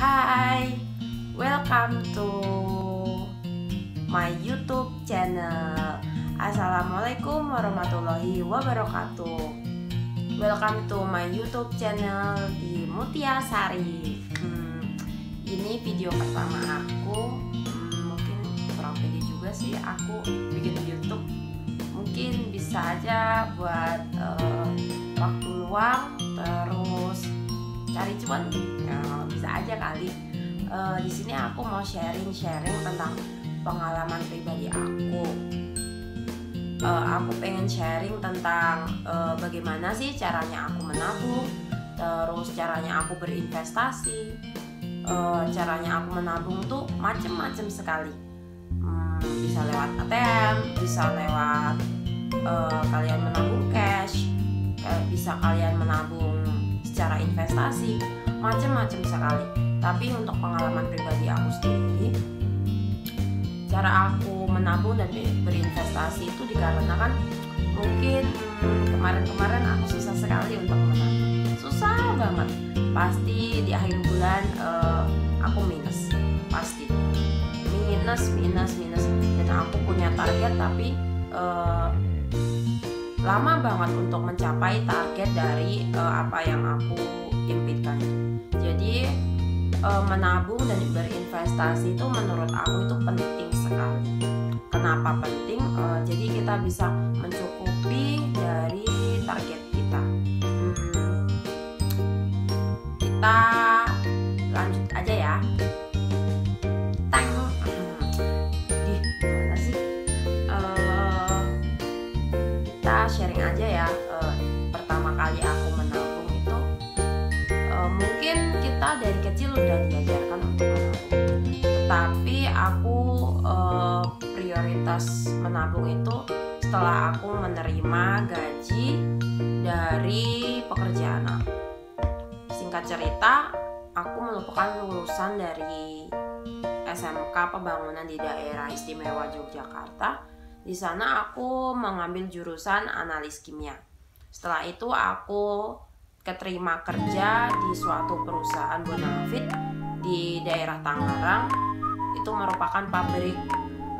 Hai, welcome to my YouTube channel. Assalamualaikum warahmatullahi wabarakatuh. Welcome to my YouTube channel di Mutia Sari. Ini video pertama aku. Mungkin kurang pede juga sih aku bikin YouTube. Mungkin bisa aja buat waktu luang, terus cari cuan, ya, bisa aja kali. Di sini aku mau sharing tentang pengalaman pribadi aku. Aku pengen sharing tentang bagaimana sih caranya aku menabung, terus caranya aku berinvestasi. Caranya aku menabung tuh macem-macem sekali. Bisa lewat ATM, bisa lewat kalian menabung cash, bisa kalian menabung secara investasi, macam-macam sekali. Tapi untuk pengalaman pribadi aku sendiri, cara aku menabung dan berinvestasi itu dikarenakan mungkin kemarin aku susah sekali untuk menabung, susah banget. Pasti di akhir bulan aku minus, pasti minus, dan aku punya target tapi lama banget untuk mencapai target dari apa yang aku impikan. Jadi menabung dan berinvestasi itu menurut aku itu penting sekali. Kenapa penting? Jadi kita bisa mencukupi dari target kita. Kita lanjut aja ya. Sharing aja ya. Pertama kali aku menabung itu mungkin kita dari kecil udah diajarkan untuk menabung, tetapi aku prioritas menabung itu setelah aku menerima gaji dari pekerjaan aku. Singkat cerita, aku merupakan lulusan dari SMK Pembangunan di Daerah Istimewa Yogyakarta. Di sana aku mengambil jurusan analis kimia. Setelah itu aku keterima kerja di suatu perusahaan bonafit di daerah Tangerang. Itu merupakan pabrik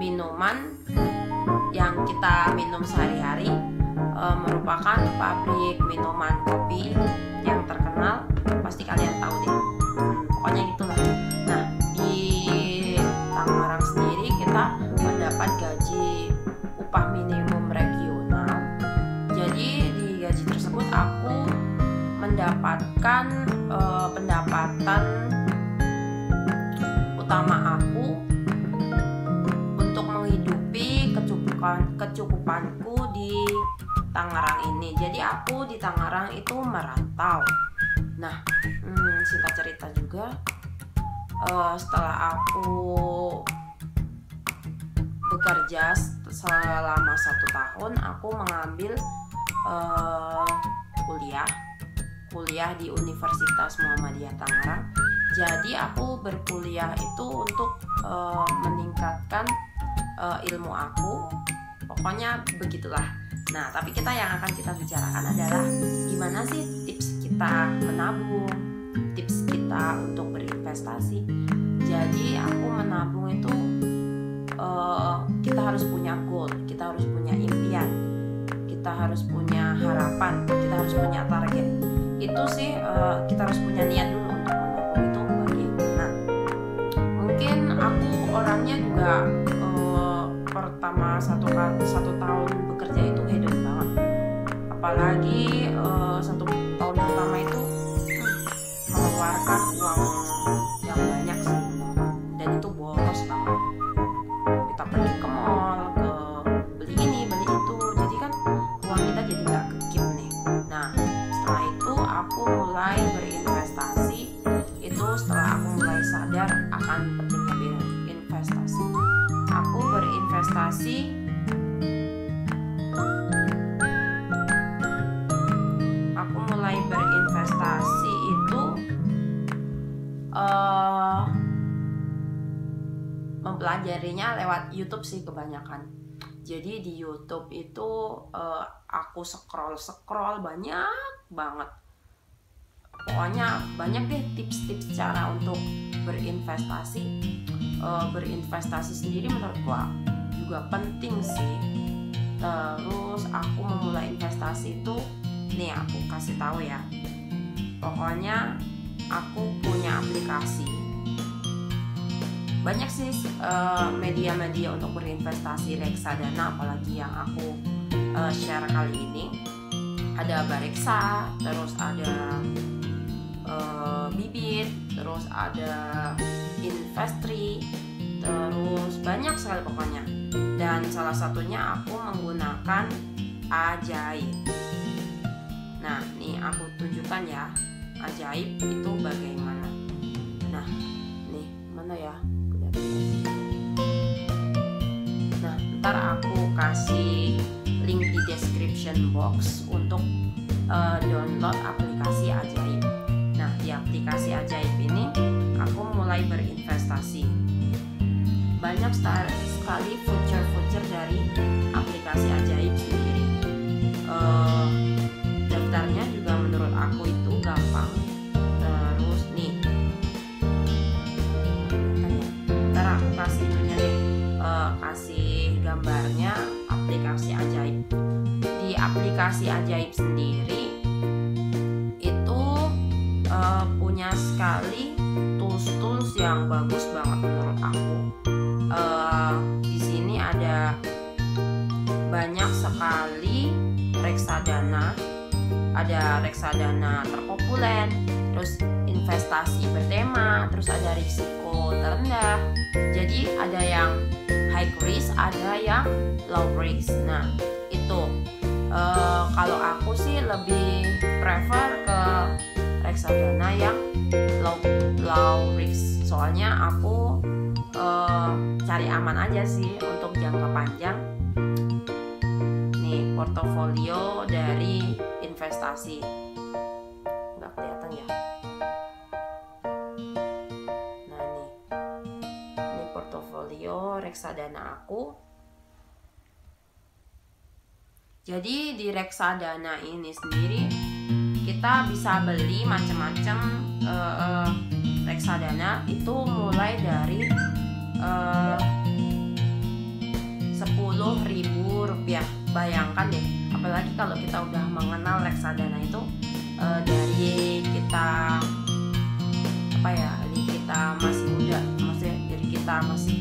minuman yang kita minum sehari-hari, merupakan pabrik minuman kopi yang terkenal, pasti kalian tahu deh. Pokoknya gitulah. Nah, di Tangerang sendiri kita mendapat gaji upah minimum regional. Jadi di gaji tersebut aku mendapatkan pendapatan utama aku untuk menghidupi kecukupanku di Tangerang ini. Jadi aku di Tangerang itu merantau. Nah, singkat cerita juga, setelah aku bekerja selama 1 tahun, aku mengambil kuliah di Universitas Muhammadiyah Tangerang. Jadi aku berkuliah itu untuk meningkatkan ilmu aku. Pokoknya begitulah. Nah, tapi yang akan kita bicarakan adalah gimana sih tips kita menabung, tips kita untuk berinvestasi. Jadi aku menabung itu kita harus punya goal, kita harus punya impian, kita harus punya harapan, kita harus punya target. Itu sih kita harus punya niat dulu untuk menabung itu bagaimana. Mungkin aku orangnya juga pertama satu tahun bekerja itu hedon banget, apalagi 1 tahun pertama itu mengeluarkan uang yang banyak sih, dan itu boros banget. Kita pergi ke mall, ke beli ini beli itu, jadi kan uang kita jadi nggak kekim nih. Nah, setelah itu aku mulai berinvestasi. Itu setelah aku mulai sadar akan pentingnya berinvestasi. Aku berinvestasi itu mempelajarinya lewat YouTube sih kebanyakan. Jadi di YouTube itu aku scroll banyak banget. Pokoknya banyak deh tips-tips cara untuk berinvestasi sendiri menurutku juga penting sih. Terus aku memulai investasi itu, nih aku kasih tahu ya. Pokoknya aku punya aplikasi. Banyak sih media-media untuk berinvestasi reksadana, apalagi yang aku share kali ini. Ada Bareksa, terus ada Bibit, terus ada Investri, terus banyak sekali pokoknya. Dan salah satunya aku menggunakan Ajaib. Nah, nih aku tunjukkan ya, Ajaib itu bagaimana. Nah, nih mana ya? Nah, ntar aku kasih link di description box untuk download aplikasi Ajaib. Nah, di aplikasi Ajaib ini aku mulai berinvestasi. Banyak sekali feature dari aplikasi Ajaib sendiri. Daftarnya juga menurut aku itu gampang. Terus nih, ntar aku kasih itunya deh, kasih gambarnya aplikasi Ajaib. Di aplikasi Ajaib sendiri itu punya sekali tools yang bagus banget menurut aku. Di sini ada banyak sekali reksadana, ada reksadana terpopuler, terus investasi bertema, terus ada risiko terendah. Jadi ada yang high risk, ada yang low risk. Nah, itu kalau aku sih lebih prefer ke reksadana yang low risk. Soalnya aku cari aman aja sih untuk jangka panjang. Nih portofolio dari investasi, nggak kelihatan ya. Nah ini portofolio reksadana aku. Jadi di reksadana ini sendiri kita bisa beli macam-macam reksadana, itu mulai dari Rp10.000. Bayangkan deh, apalagi kalau kita udah mengenal reksadana itu dari kita kita masih muda, maksudnya dari kita masih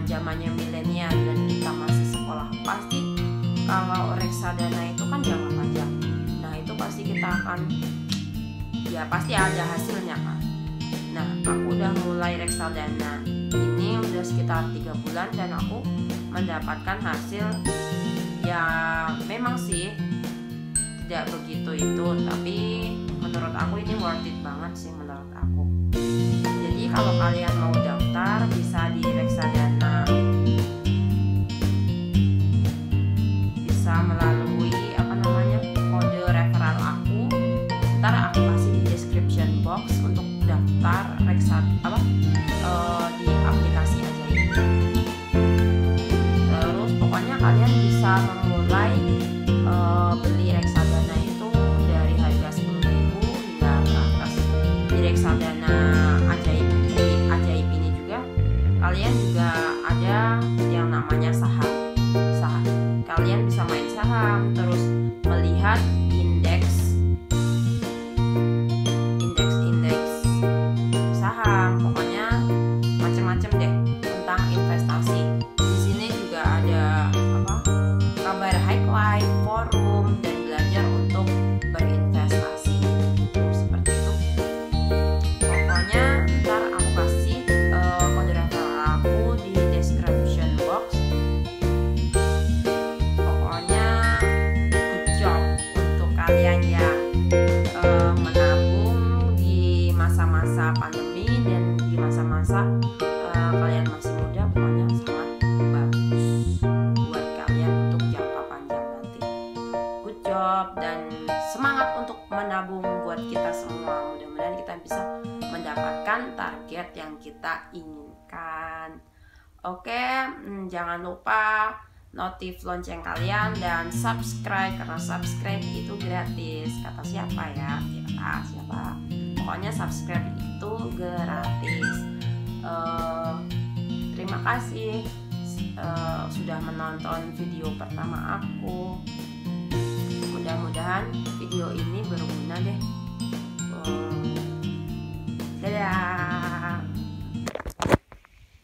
zamannya milenial dan kita masih sekolah, pasti kalau reksadana itu kan jangka panjang. Nah itu pasti kita akan pasti ada hasilnya kan. Nah aku udah mulai reksadana ini udah sekitar 3 bulan dan aku mendapatkan hasil ya memang sih tidak begitu itu, tapi menurut aku ini worth it banget sih menurut aku. Jadi kalau kalian mau daftar bisa di reksadana, bisa melalui kode referral aku. Ntar aku kasih di description box untuk daftar di aplikasi Ajaib. Terus pokoknya kalian bisa memulai beli reksadana itu dari harga 10.000 hingga ke atas. Di reksadana Ajaib, di Ajaib ini juga kalian juga ada yang namanya saham. Kalian bisa main saham, terus melihat indeks saham, pokoknya macam-macam deh tentang investasi. Di sini juga ada kabar highlight, forum, dan belajar untuk berinvestasi. Seperti itu. Pokoknya ntar aku kasih kode referral aku di description box. Pokoknya good job untuk kalian yang menabung di masa-masa pandemi dan di masa-masa kalian masih muda. Pokoknya sangat bagus buat kalian untuk jangka panjang nanti. Good job dan semangat untuk menabung buat kita semua. Mudah-mudahan kita bisa mendapatkan target yang kita inginkan. Oke, jangan lupa notif lonceng kalian dan subscribe, karena subscribe itu gratis. Kata siapa ya? Siapa? Pokoknya Pokoknya subscribe itu gratis. Terima kasih sudah menonton video pertama aku. Mudah-mudahan video ini berguna deh.